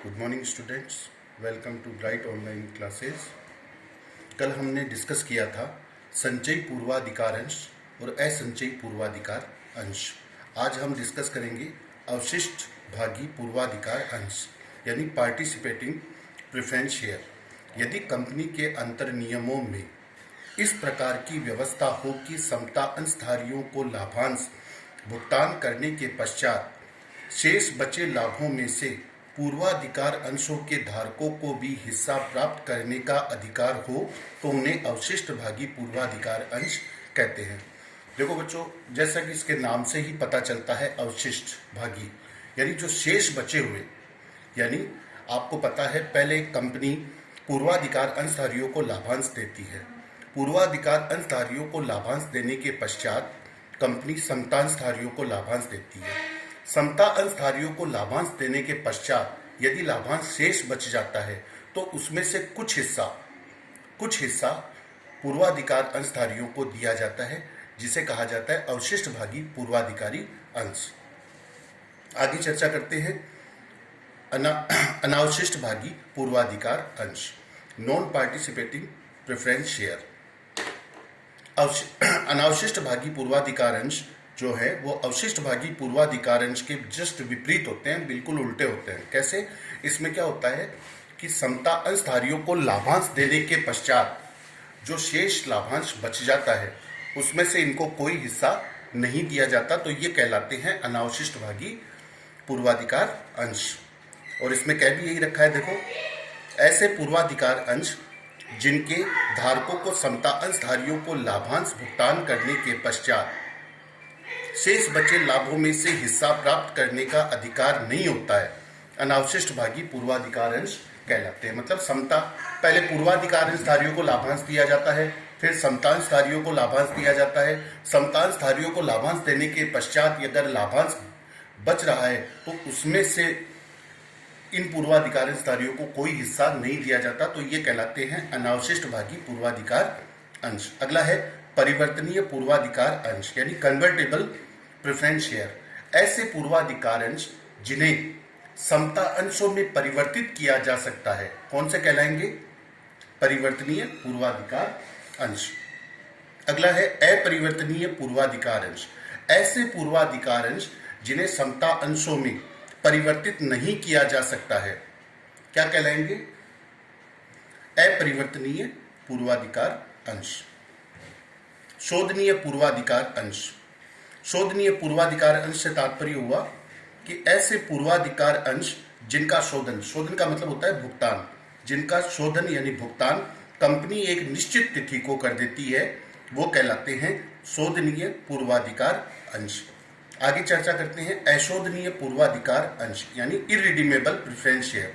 Good morning students, welcome to bright online classes. कल हमने discuss किया था संचयी पूर्वाधिकार अंश और असंचयी पूर्वाधिकार अंश। आज हम डिस्कस करेंगे अवशिष्ट भागी पूर्वाधिकार अंश यानी पार्टिसिपेटिंग प्रेफरेंस शेयर। यदि कंपनी के अंतर नियमों में इस प्रकार की व्यवस्था हो कि समता अंशधारियों को लाभांश भुगतान करने के पश्चात शेष बचे लाभों में से पूर्वाधिकार अंशों के धारकों को भी हिस्सा प्राप्त करने का अधिकार हो तो उन्हें अवशिष्ट भागी पूर्वाधिकार अंश कहते हैं। देखो बच्चों, जैसा कि इसके नाम से ही पता चलता है अवशिष्ट भागी यानी जो शेष बचे हुए, यानी आपको पता है पहले कंपनी पूर्वाधिकार अंशधारियों को लाभांश देती है। पूर्वाधिकार अंशधारियों को लाभांश देने के पश्चात कंपनी समतांशधारियों को लाभांश देती है। समता अंशधारियों को लाभांश देने के पश्चात यदि लाभांश शेष बच जाता है तो उसमें से कुछ हिस्सा पूर्वाधिकार अंशधारियों को दिया जाता है, जिसे कहा जाता है अवशिष्ट भागी पूर्वाधिकारी अंश। आगे चर्चा करते हैं अनावशिष्ट भागी पूर्वाधिकार अंश, नॉन पार्टिसिपेटिंग प्रेफरेंस शेयर। अनावशिष्ट भागी पूर्वाधिकार अंश जो है वो अवशिष्ट भागी पूर्वाधिकार अंश के जस्ट विपरीत होते हैं, बिल्कुल उल्टे होते हैं। कैसे? इसमें क्या होता है कि समता अंशधारियों को लाभांश देने के पश्चात जो शेष लाभांश बच जाता है उसमें से इनको कोई हिस्सा नहीं दिया जाता, तो ये कहलाते हैं अनावशिष्ट भागी पूर्वाधिकार अंश। और इसमें कह भी यही रखा है, देखो, ऐसे पूर्वाधिकार अंश जिनके धारकों को समता अंशधारियों को लाभांश भुगतान करने के पश्चात शेष बचे लाभों में से हिस्सा प्राप्त करने का अधिकार नहीं होता है, अनावशिष्ट भागी पूर्वाधिकार अंश कहलाते हैं। मतलब समता, पहले पूर्वाधिकार अंशधारियों को लाभांश दिया जाता है, फिर समतांशधारियों को लाभांश दिया जाता है। समतांशधारियों को लाभांश देने के पश्चात अगर लाभांश बच रहा है तो उसमें से इन पूर्वाधिकार अंशधारियों को कोई हिस्सा नहीं दिया जाता, तो ये कहलाते हैं अनावशिष्ट भागी पूर्वाधिकार अंश। अगला है परिवर्तनीय पूर्वाधिकार अंश यानी कन्वर्टेबल प्रेफरेंस शेयर। ऐसे पूर्वाधिकार अंश जिन्हें समता अंशों में परिवर्तित किया जा सकता है कौन से कहलाएंगे? परिवर्तनीय पूर्वाधिकार अंश। अगला है अपरिवर्तनीय पूर्वाधिकार अंश। ऐसे पूर्वाधिकार अंश जिन्हें समता अंशों में परिवर्तित नहीं किया जा सकता है क्या कहलाएंगे? अपरिवर्तनीय पूर्वाधिकार अंश। शोधनीय पूर्वाधिकार अंश। शोधनीय पूर्वाधिकार अंश से तात्पर्य हुआ कि ऐसे पूर्वाधिकार अंश जिनका शोधन का मतलब होता है भुगतान, जिनका शोधन यानी भुगतान कंपनी एक निश्चित तिथि को कर देती है, वो कहलाते हैं शोधनीय पूर्वाधिकार अंश। आगे चर्चा करते हैं अशोधनीय पूर्वाधिकार अंश यानी इररिडीमेबल प्रेफरेंस शेयर।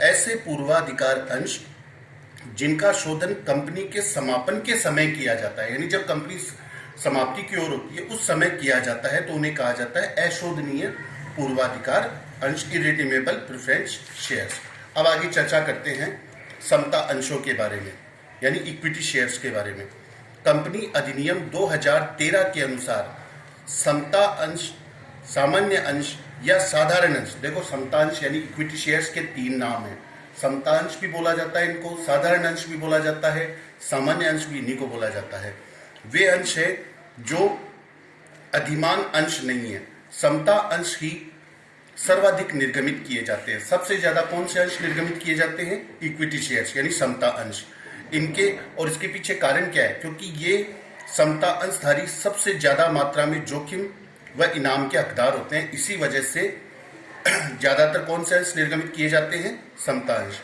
ऐसे पूर्वाधिकार अंश जिनका शोधन कंपनी के समापन के समय किया जाता है, यानी जब कंपनी समाप्ति की ओर होती है उस समय किया जाता है, तो उन्हें कहा जाता है अशोधनीय पूर्वाधिकार अंश, इररिडीमेबल प्रेफरेंस शेयर्स। अब आगे चर्चा करते हैं समता अंशों के बारे में यानी इक्विटी शेयर्स के बारे में। कंपनी अधिनियम 2013 के अनुसार समता अंश, सामान्य अंश या साधारण अंश, देखो समता अंश यानी इक्विटी शेयर्स के तीन नाम हैं। समता अंश भी बोला जाता है इनको, साधारण अंश भी बोला जाता है, सामान्य अंश भी इन्हीं को बोला जाता है। वे अंश है जो अधिमान अंश नहीं है। समता अंश ही सर्वाधिक निर्गमित किए जाते हैं। सबसे ज्यादा कौन से अंश निर्गमित किए जाते हैं? इक्विटी शेयर्स यानी समता अंश। इनके और इसके पीछे कारण क्या है? क्योंकि ये समता अंशधारी सबसे ज्यादा मात्रा में जोखिम व इनाम के हकदार होते हैं, इसी वजह से ज्यादातर कौन से अंश निर्गमित किए जाते हैं? समता अंश।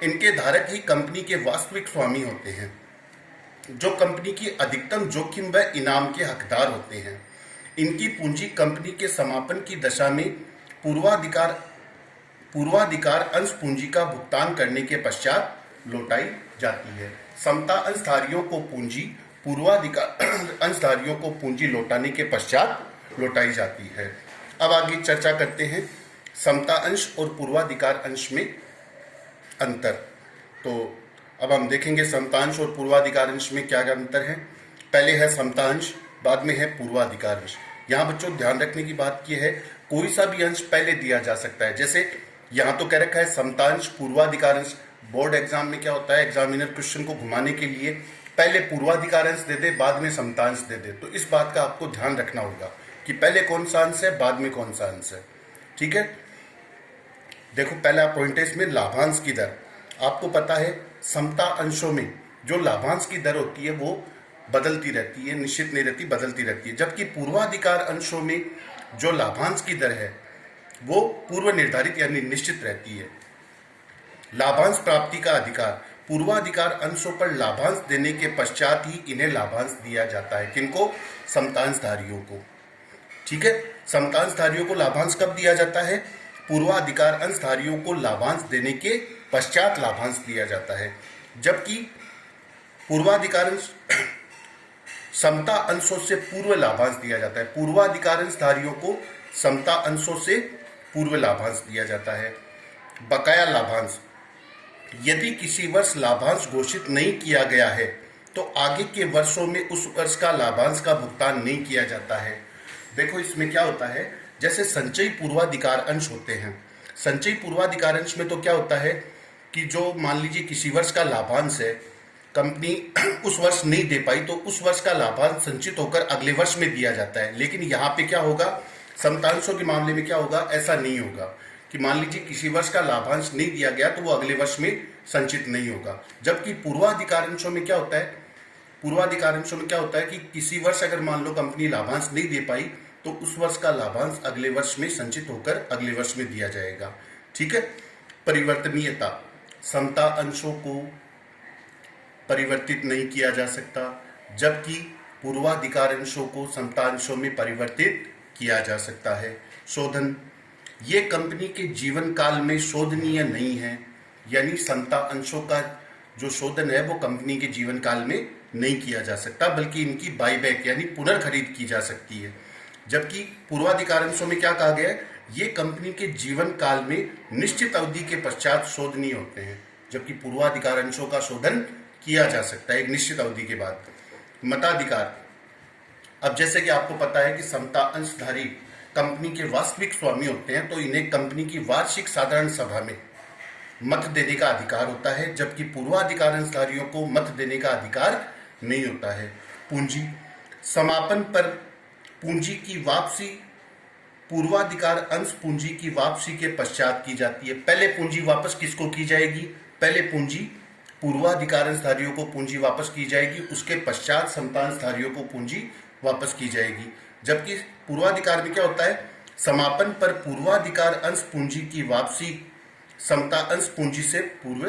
इनके धारक ही कंपनी के वास्तविक स्वामी होते हैं, जो कंपनी की अधिकतम जोखिम व इनाम के हकदार होते हैं। इनकी पूंजी कंपनी के समापन की दशा में पूर्वाधिकार अंश पूंजी का भुगतान करने के पश्चात लौटाई जाती है। समता अंशधारियों को पूंजी पूर्वाधिकार अंशधारियों को पूंजी लौटाने के पश्चात लौटाई जाती है। अब आगे चर्चा करते हैं समता अंश और पूर्वाधिकार अंश में अंतर। तो अब हम देखेंगे समता अंश और पूर्वाधिकार अंश में क्या क्या अंतर है। पहले है समता अंश, बाद में है पूर्वाधिकार अंश। यहाँ बच्चों ध्यान रखने की बात यह है, कोई सा भी अंश पहले दिया जा सकता है। जैसे यहाँ तो कह रखा है समतांश पूर्वाधिकार अंश। बोर्ड एग्जाम में क्या होता है, एग्जामिनर क्वेश्चन को घुमाने के लिए पहले पूर्वाधिकार अंश दे दे, बाद में समतांश दे दे। तो इस बात का आपको ध्यान रखना होगा कि पहले कौन सा अंश है, बाद में कौन सा अंश है। ठीक है, देखो पहला पॉइंट है इसमें लाभांश की दर। आपको पता है समता अंशों में जो लाभांश की दर होती है वो बदलती रहती है, निश्चित नहीं रहती, बदलती रहती है। जबकि पूर्वाधिकार अंशों में जो लाभांश की दर है वो पूर्व निर्धारित यानी निश्चित रहती है। लाभांश प्राप्ति का अधिकार, पूर्वाधिकार अंशों पर लाभांश देने के पश्चात ही इन्हें लाभांश दिया जाता है। किनको? समतांशधारियों को। ठीक है, समतांशधारियों को लाभांश कब दिया जाता है? पूर्वाधिकार अंशधारियों को लाभांश देने के पश्चात लाभांश दिया जाता है। जबकि पूर्वाधिकार अंश समता अंशों से पूर्व लाभांश दिया जाता है। पूर्वाधिकार अंशधारियों को समता अंशों से पूर्व लाभांश दिया जाता है। बकाया लाभांश, यदि किसी वर्ष लाभांश घोषित नहीं किया गया है तो आगे के वर्षों में उस वर्ष का लाभांश का भुगतान नहीं किया जाता है। देखो इसमें क्या होता है, जैसे संचयी पूर्वाधिकार अंश होते हैं। संचयी पूर्वाधिकार अंश में तो क्या होता है कि जो मान लीजिए किसी वर्ष का लाभांश है, कंपनी उस वर्ष नहीं दे पाई तो उस वर्ष का लाभांश संचित होकर अगले वर्ष में दिया जाता है। लेकिन यहाँ पे क्या होगा, समतांशों के मामले में क्या होगा, ऐसा नहीं होगा कि मान लीजिए किसी वर्ष का लाभांश नहीं दिया गया तो वो अगले वर्ष में संचित नहीं होगा। जबकि पूर्वाधिकार अंशों में क्या होता है, पूर्वाधिकार अंशों में क्या होता है कि किसी वर्ष अगर मान लो कंपनी लाभांश नहीं दे पाई तो उस वर्ष का लाभांश अगले वर्ष में संचित होकर अगले वर्ष में दिया जाएगा। ठीक है, परिवर्तनीयता, समता अंशों को परिवर्तित नहीं किया जा सकता, जबकि पूर्वाधिकार अंशों को समता अंशों में परिवर्तित किया जा सकता है। शोधन, ये कंपनी के जीवन काल में शोधनीय नहीं है, यानी समता अंशों का जो शोधन है वो कंपनी के जीवन काल में नहीं किया जा सकता, बल्कि इनकी बाईबैक यानी पुनर्खरीद की जा सकती है। जबकि पूर्वाधिकार अंशों में क्या कहा गया है, ये कंपनी के जीवन काल में निश्चित अवधि के पश्चात शोधनीय होते हैं, जबकि पूर्वाधिकार अंशों का शोधन किया जा सकता है एक निश्चित अवधि के बाद। मताधिकार, अब जैसे कि आपको पता है कि समता अंशधारी कंपनी के वास्तविक स्वामी होते हैं तो इन्हें कंपनी की वार्षिक साधारण सभा में मत देने का अधिकार होता है, जबकि पूर्वाधिकार अंशधारियों को मत देने का अधिकार नहीं होता है। पूंजी, समापन पर पूंजी की वापसी पूर्वाधिकार अंश पूंजी की वापसी के पश्चात की जाती है। पहले पूंजी वापस किसको की जाएगी, पहले पूंजी पूर्वाधिकार अंशधारियों को पूंजी वापस की जाएगी, उसके पश्चात समता अंशधारियों को पूंजी वापस की जाएगी। जबकि पूर्वाधिकार में क्या होता है, समापन पर पूर्वाधिकार अंश पूंजी की वापसी समता अंश पूंजी से पूर्व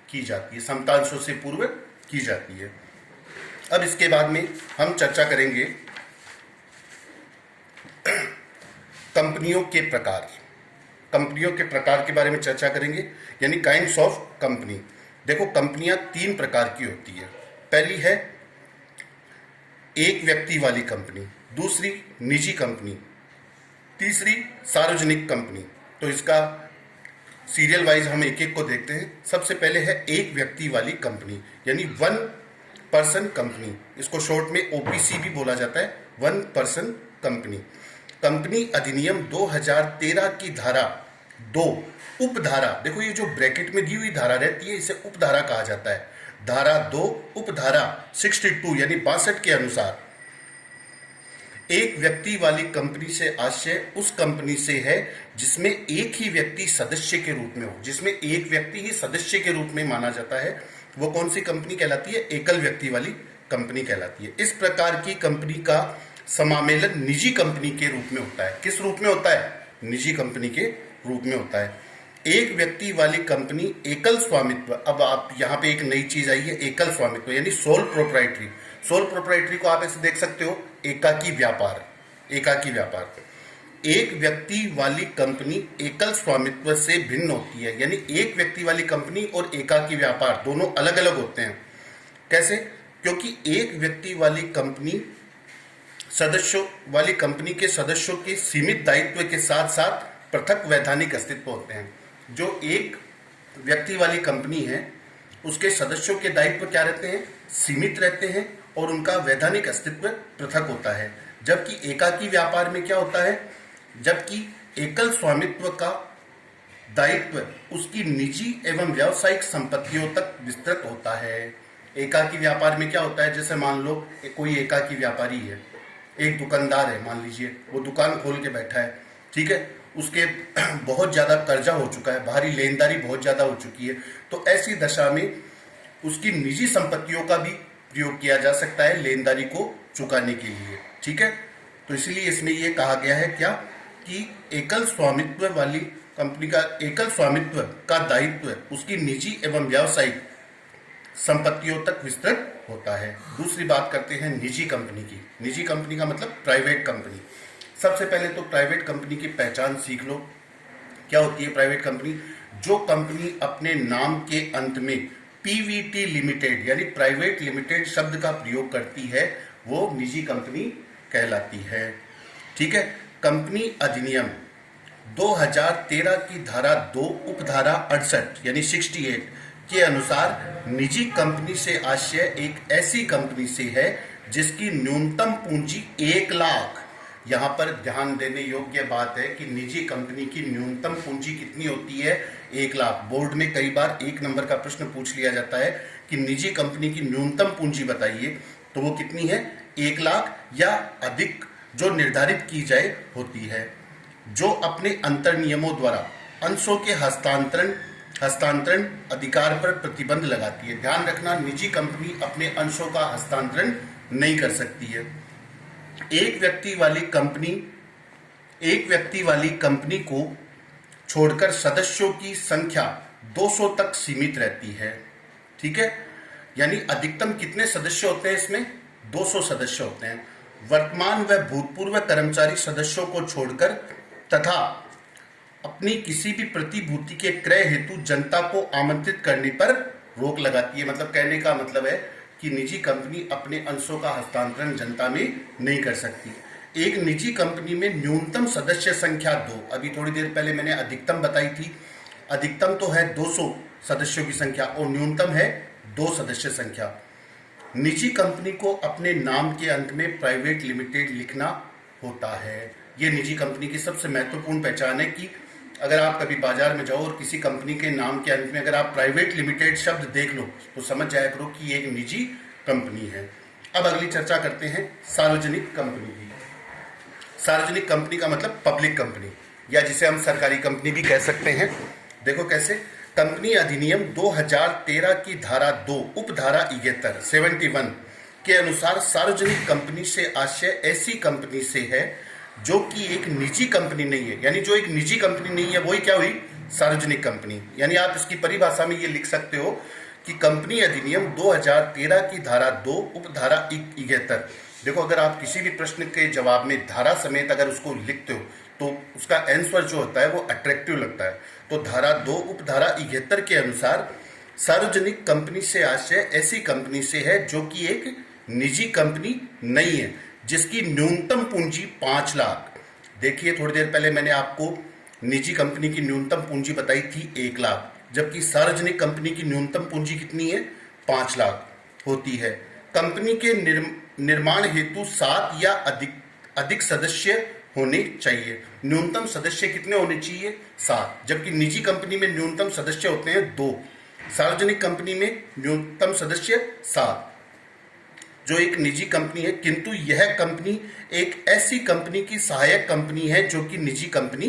की जाती है, समता अंशों से पूर्व की जाती है। अब इसके बाद में हम चर्चा करेंगे कंपनियों के प्रकार, कंपनियों के प्रकार के बारे में चर्चा करेंगे, यानी काइंड्स ऑफ कंपनी। देखो कंपनियां तीन प्रकार की होती है। पहली है एक व्यक्ति वाली कंपनी, दूसरी निजी कंपनी, तीसरी सार्वजनिक कंपनी। तो इसका सीरियल वाइज हम एक एक को देखते हैं। सबसे पहले है एक व्यक्ति वाली कंपनी, यानी वन पर्सन कंपनी, इसको शॉर्ट में ओपीसी भी बोला जाता है, वन पर्सन कंपनी। कंपनी अधिनियम 2013 की धारा 2 उपधारा, देखो ये जो ब्रैकेट में दी हुई धारा रहती है इसे उपधारा कहा जाता है। धारा 2 उपधारा 62 यानी 62 के अनुसार एक व्यक्ति वाली कंपनी से आशय उस कंपनी से है जिसमें एक ही व्यक्ति सदस्य के रूप में हो, जिसमें एक व्यक्ति ही सदस्य के रूप में माना जाता है, वो कौन सी कंपनी कहलाती है, एकल व्यक्ति वाली कंपनी कहलाती है। इस प्रकार की कंपनी का समामेलन निजी कंपनी के रूप में होता है। किस रूप में होता है, निजी कंपनी के रूप में होता है। एक व्यक्ति वाली कंपनी एकल स्वामित्व, अब आप यहाँ पे एक नई चीज आई है, एकल स्वामित्व यानी सोल प्रोप्राइटरी। सोल प्रोप्राइटरी को आप ऐसे देख सकते हो, एकाकी व्यापार, एकाकी व्यापार। एक व्यक्ति वाली कंपनी एकल स्वामित्व से भिन्न होती है, यानी एक व्यक्ति वाली कंपनी और एकाकी व्यापार दोनों अलग अलग होते हैं। कैसे, क्योंकि एक व्यक्ति वाली कंपनी सदस्यों वाली कंपनी के सदस्यों के सीमित दायित्व के साथ साथ पृथक वैधानिक अस्तित्व होते हैं। जो एक व्यक्ति वाली कंपनी है उसके सदस्यों के दायित्व क्या रहते हैं, सीमित रहते हैं और उनका वैधानिक अस्तित्व पृथक होता है। जबकि एकाकी व्यापार में क्या होता है, जबकि एकल स्वामित्व का दायित्व उसकी निजी एवं व्यावसायिक संपत्तियों तक विस्तृत होता है। एकाकी व्यापार में क्या होता है, जैसे मान लो कोई एकाकी व्यापारी है, एक दुकानदार है, मान लीजिए वो दुकान खोल के बैठा है, ठीक है, उसके बहुत ज़्यादा कर्जा हो चुका है, बाहरी लेनदारी बहुत ज़्यादा हो चुकी है, तो ऐसी दशा में उसकी निजी संपत्तियों का भी प्रयोग किया जा सकता है लेनदारी को चुकाने के लिए, ठीक है। तो इसलिए इसमें यह कहा गया है क्या कि एकल स्वामित्व वाली कंपनी का एकल स्वामित्व का दायित्व उसकी निजी एवं व्यावसायिक संपत्तियों तक विस्तृत होता है। दूसरी बात करते हैं निजी कंपनी की। निजी कंपनी का मतलब प्राइवेट कंपनी। सबसे पहले तो प्राइवेट कंपनी की पहचान सीख लो। क्या होती है प्राइवेट कंपनी? जो कंपनी अपने नाम के अंत में पीवीटी लिमिटेड यानी प्राइवेट लिमिटेड शब्द का प्रयोग करती है वो निजी कंपनी कहलाती है, ठीक है। कंपनी अधिनियम 2013 की धारा 2 उपधारा 68 यानी 68 के अनुसार निजी कंपनी से आशय एक ऐसी कंपनी से है जिसकी न्यूनतम पूंजी 1 लाख। यहाँ पर ध्यान देने योग्य बात है कि निजी कंपनी की न्यूनतम पूंजी कितनी होती है? 1 लाख। बोर्ड में कई बार 1 नंबर का प्रश्न पूछ लिया जाता है कि निजी कंपनी की न्यूनतम पूंजी बताइए, तो वो कितनी है? 1 लाख या अधिक जो निर्धारित की जाए होती है, जो अपने अंतर नियमों द्वारा अंशों के हस्तांतरण अधिकार पर प्रतिबंध लगाती है। ध्यान रखना, निजी कंपनी अपने अंशों का हस्तांतरण नहीं कर सकती है। एक व्यक्ति वाली कंपनी को छोड़कर सदस्यों की संख्या 200 तक सीमित रहती है, ठीक है। यानी अधिकतम कितने सदस्य होते हैं इसमें? 200 सदस्य होते हैं। वर्तमान व भूतपूर्व कर्मचारी सदस्यों को छोड़कर तथा अपनी किसी भी प्रतिभूति के क्रय हेतु जनता को आमंत्रित करने पर रोक लगाती है। मतलब कहने का मतलब है कि निजी कंपनी अपने अंशों का हस्तांतरण जनता में नहीं कर सकती। एक निजी कंपनी में न्यूनतम सदस्य संख्या 2, अभी थोड़ी देर पहले मैंने अधिकतम बताई थी। अधिकतम तो है 200 सदस्यों की संख्या और न्यूनतम है 2 सदस्य संख्या। निजी कंपनी को अपने नाम के अंत में प्राइवेट लिमिटेड लिखना होता है। ये निजी कंपनी की सबसे महत्वपूर्ण पहचान है कि अगर आप कभी बाजार में जाओ और किसी कंपनी के नाम के अंत में अगर आप प्राइवेट लिमिटेड शब्द देख लो तो समझ जाया करो कि ये एक निजी कंपनी है। अब अगली चर्चा करते हैं सार्वजनिक कंपनी की। सार्वजनिक कंपनी का मतलब पब्लिक कंपनी, या जिसे हम सरकारी कंपनी भी कह सकते हैं। देखो कैसे, कंपनी अधिनियम 2013 की धारा 2 उपधारा 71 के अनुसार सार्वजनिक कंपनी से आशय ऐसी कंपनी से है जो कि एक निजी कंपनी नहीं है। यानी जो एक निजी कंपनी नहीं है वही क्या हुई? सार्वजनिक कंपनी। यानी आप इसकी परिभाषा में ये लिख सकते हो कि कंपनी अधिनियम 2013 की धारा 2 उपधारा 71। देखो, अगर आप किसी भी प्रश्न के जवाब में धारा समेत अगर उसको लिखते हो तो उसका आंसर जो होता है वो अट्रैक्टिव लगता है। तो धारा 2 उपधारा 71 के अनुसार सार्वजनिक कंपनी से आशय ऐसी कंपनी से है जो कि एक निजी कंपनी नहीं है, जिसकी न्यूनतम पूंजी 5 लाख। देखिए, थोड़ी देर पहले मैंने आपको निजी कंपनी की न्यूनतम पूंजी बताई थी 1 लाख, जबकि सार्वजनिक कंपनी की न्यूनतम पूंजी कितनी है? 5 लाख होती है। कंपनी के निर्माण हेतु 7 या अधिक सदस्य होने चाहिए। न्यूनतम सदस्य कितने होने चाहिए? 7, जबकि निजी कंपनी में न्यूनतम सदस्य होते हैं 2, सार्वजनिक कंपनी में न्यूनतम सदस्य 7। जो एक निजी कंपनी है, किंतु यह कंपनी एक ऐसी कंपनी की सहायक कंपनी है जो कि निजी कंपनी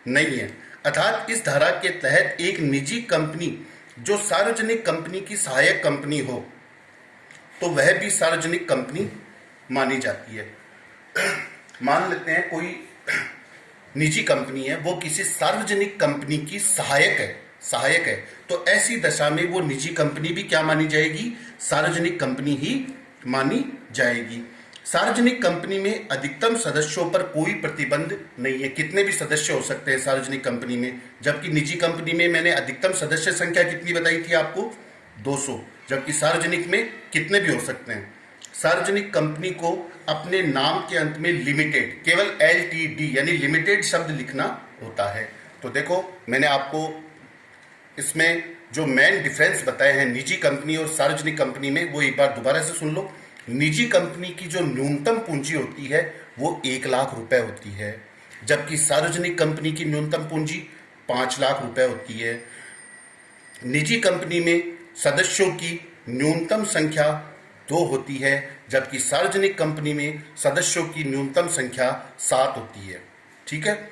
नहीं है। अर्थात इस धारा के तहत एक निजी कंपनी जो सार्वजनिक कंपनी की सहायक कंपनी हो तो वह भी सार्वजनिक कंपनी मानी जाती है। मान लेते हैं कोई निजी कंपनी है, वो किसी सार्वजनिक कंपनी की सहायक है, तो ऐसी दशा में वो निजी कंपनी भी क्या मानी जाएगी? सार्वजनिक कंपनी ही मानी जाएगी। सार्वजनिक कंपनी में अधिकतम सदस्यों पर कोई प्रतिबंध नहीं है, कितने भी सदस्य हो सकते हैं सार्वजनिक कंपनी में, जबकि निजी कंपनी में मैंने अधिकतम सदस्य संख्या कितनी बताई थी आपको? 200, जबकि सार्वजनिक में कितने भी हो सकते हैं। सार्वजनिक कंपनी को अपने नाम के अंत में लिमिटेड, केवल LTD यानी लिमिटेड शब्द लिखना होता है। तो देखो, मैंने आपको इसमें जो मेन डिफरेंस बताए हैं निजी कंपनी और सार्वजनिक कंपनी में, वो एक बार दोबारा से सुन लो। निजी कंपनी की जो न्यूनतम पूंजी होती है वो 1 लाख रुपए होती है, जबकि सार्वजनिक कंपनी की न्यूनतम पूंजी 5 लाख रुपए होती है। निजी कंपनी में सदस्यों की न्यूनतम संख्या 2 होती है, जबकि सार्वजनिक कंपनी में सदस्यों की न्यूनतम संख्या 7 होती है। ठीक है।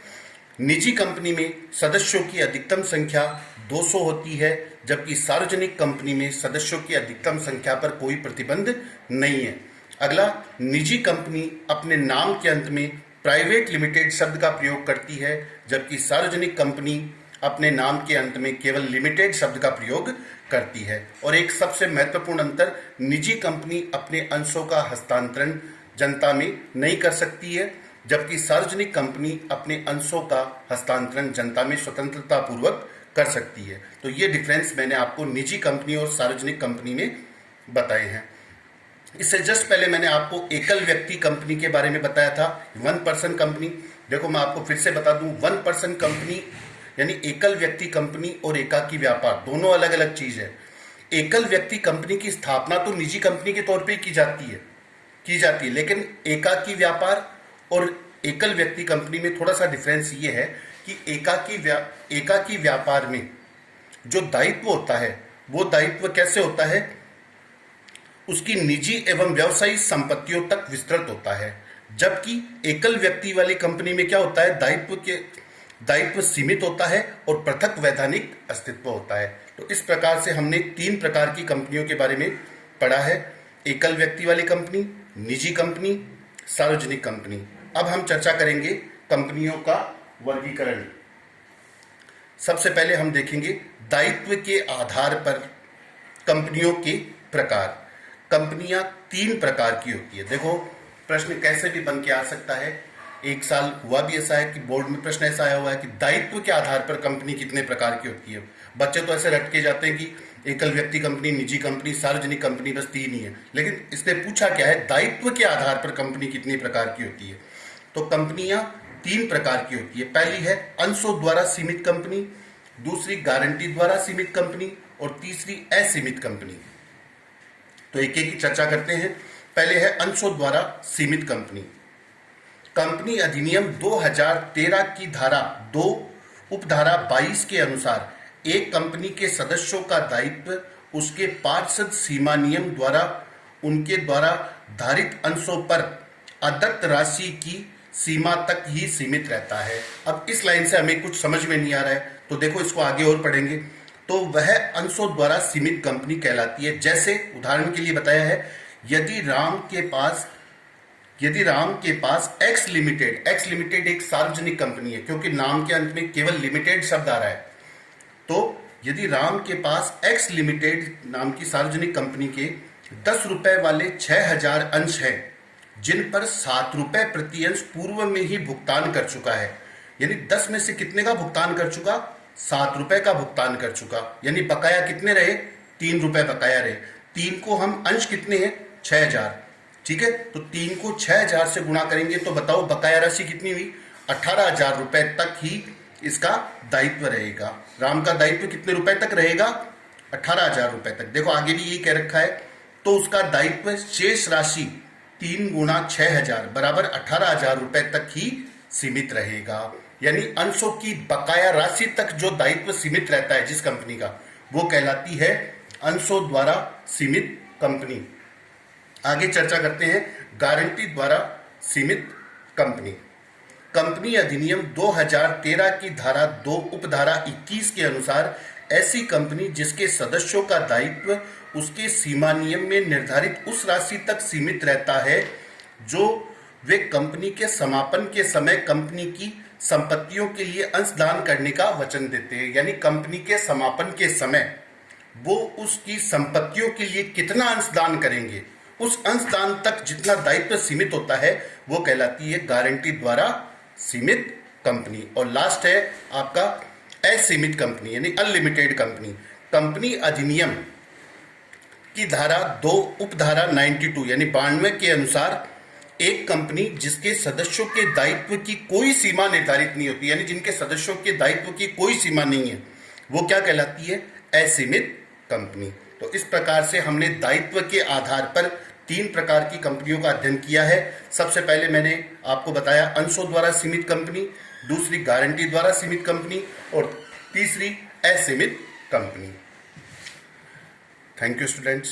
निजी कंपनी में सदस्यों की अधिकतम संख्या 200 होती है, जबकि सार्वजनिक कंपनी में सदस्यों की अधिकतम संख्या पर कोई प्रतिबंध नहीं है। अगला, निजी कंपनी अपने नाम के अंत में प्राइवेट लिमिटेड शब्द का प्रयोग करती है, जबकि सार्वजनिक कंपनी अपने नाम के अंत में केवल लिमिटेड शब्द का प्रयोग करती है। और एक सबसे महत्वपूर्ण अंतर, निजी कंपनी अपने अंशों का हस्तांतरण जनता में नहीं कर सकती है, जबकि सार्वजनिक कंपनी अपने अंशों का हस्तांतरण जनता में स्वतंत्रता पूर्वक कर सकती है। तो ये डिफरेंस मैंने आपको निजी कंपनी और सार्वजनिक कंपनी में बताए हैं। इससे जस्ट पहले मैंने आपको एकल व्यक्ति कंपनी के बारे में बताया था, 1 पर्सन कंपनी। देखो मैं आपको फिर से बता दूं, 1 पर्सन कंपनी यानी एकल व्यक्ति कंपनी और एकाकी व्यापार दोनों अलग अलग चीज है। एकल व्यक्ति कंपनी की स्थापना तो निजी कंपनी के तौर पे की जाती है, लेकिन एकाकी व्यापार और एकल व्यक्ति कंपनी में थोड़ा सा डिफरेंस ये है कि एकाकी व्यापार में जो दायित्व होता है वो दायित्व कैसे होता है, उसकी निजी एवं व्यवसायिक संपत्तियों तक विस्तृत होता है, जबकि एकल व्यक्ति वाली कंपनी में क्या होता है, दायित्व सीमित होता है और पृथक वैधानिक अस्तित्व होता है। तो इस प्रकार से हमने 3 प्रकार की कंपनियों के बारे में पढ़ा है, एकल व्यक्ति वाली कंपनी, निजी कंपनी, सार्वजनिक कंपनी। अब हम चर्चा करेंगे कंपनियों का वर्गीकरण। सबसे पहले हम देखेंगे दायित्व के आधार पर कंपनियों के प्रकार। कंपनियां 3 प्रकार की होती है। देखो प्रश्न कैसे भी बन के आ सकता है, एक साल हुआ भी ऐसा है कि बोर्ड में प्रश्न ऐसा आया हुआ है कि दायित्व के आधार पर कंपनी कितने प्रकार की होती है। बच्चे तो ऐसे रट के जाते हैं कि एकल व्यक्ति कंपनी, निजी कंपनी, सार्वजनिक कंपनी, बस 3 ही है, लेकिन इसने पूछा क्या है, दायित्व के आधार पर कंपनी कितनी प्रकार की होती है। तो कंपनियां 3 प्रकार की होती है। पहली है अंशों द्वारा सीमित कंपनी, दूसरी गारंटी द्वारा सीमित कंपनी और तीसरी असीमित कंपनी। तो एक एक की चर्चा करते हैं। पहले है अंशों द्वारा सीमित कंपनी। कंपनी अधिनियम 2013 की धारा 2 उपधारा 22 के अनुसार एक कंपनी के सदस्यों का दायित्व उसके पार्षद सीमा नियम द्वारा उनके द्वारा धारित अंशों पर अदत्त राशि की सीमा तक ही सीमित रहता है। अब इस लाइन से हमें कुछ समझ में नहीं आ रहा है, तो देखो इसको आगे और पढ़ेंगे। तो वह अंशों द्वारा सीमित कंपनी कहलाती है। जैसे उदाहरण के लिए बताया है, यदि राम के पास एक्स लिमिटेड एक सार्वजनिक कंपनी है, क्योंकि नाम के अंत में केवल लिमिटेड शब्द आ रहा है। तो यदि राम के पास एक्स लिमिटेड नाम की सार्वजनिक कंपनी के 10 रुपए वाले 6000 अंश हैं, जिन पर 7 रुपए प्रति अंश पूर्व में ही भुगतान कर चुका है, यानी 10 में से कितने का भुगतान कर चुका, 7 रुपए का भुगतान कर चुका, यानी बकाया कितने रहे, 3 रुपए बकाया रहे। 3 को हम अंश कितने हैं, 6000, ठीक है। तो 3 को 6000 से गुणा करेंगे तो बताओ बकाया राशि कितनी हुई, 18,000 रुपए तक ही इसका दायित्व रहेगा। राम का दायित्व कितने रुपए तक रहेगा, 18,000 रुपए तक। देखो आगे भी यही कह रखा है। तो उसका दायित्व शेष राशि 3 गुणा 6000 बराबर 18,000 रुपए तक ही सीमित रहेगा। यानी अंशों की बकाया राशि तक जो दायित्व सीमित रहता है जिस कंपनी का, वो कहलाती है अंशों द्वारा सीमित कंपनी। आगे चर्चा करते हैं गारंटी द्वारा सीमित कंपनी। कंपनी अधिनियम 2013 की धारा 2 उपधारा 21 के अनुसार ऐसी कंपनी जिसके सदस्यों का दायित्व उसके सीमा नियम में निर्धारित उस राशि तक सीमित रहता है जो वे कंपनी के समापन के समय कंपनी की संपत्तियों के लिए अंशदान करने का वचन देते हैं। यानी कंपनी के समापन के समय वो उसकी संपत्तियों के लिए कितना अंशदान करेंगे, उस अंशदान तक जितना दायित्व सीमित होता है वो कहलाती है गारंटी द्वारा सीमित कंपनी। और लास्ट है आपका असीमित कंपनी यानी अनलिमिटेड कंपनी। कंपनी अधिनियम की धारा 2 उपधारा 92 यानी 92 के अनुसार एक कंपनी जिसके सदस्यों के दायित्व की कोई सीमा निर्धारित नहीं होती, यानी जिनके सदस्यों के दायित्व की कोई सीमा नहीं है, वो क्या कहलाती है, असीमित कंपनी। तो इस प्रकार से हमने दायित्व के आधार पर 3 प्रकार की कंपनियों का अध्ययन किया है। सबसे पहले मैंने आपको बताया अंशों द्वारा सीमित कंपनी, दूसरी गारंटी द्वारा सीमित कंपनी और तीसरी असीमित कंपनी। Thank you students.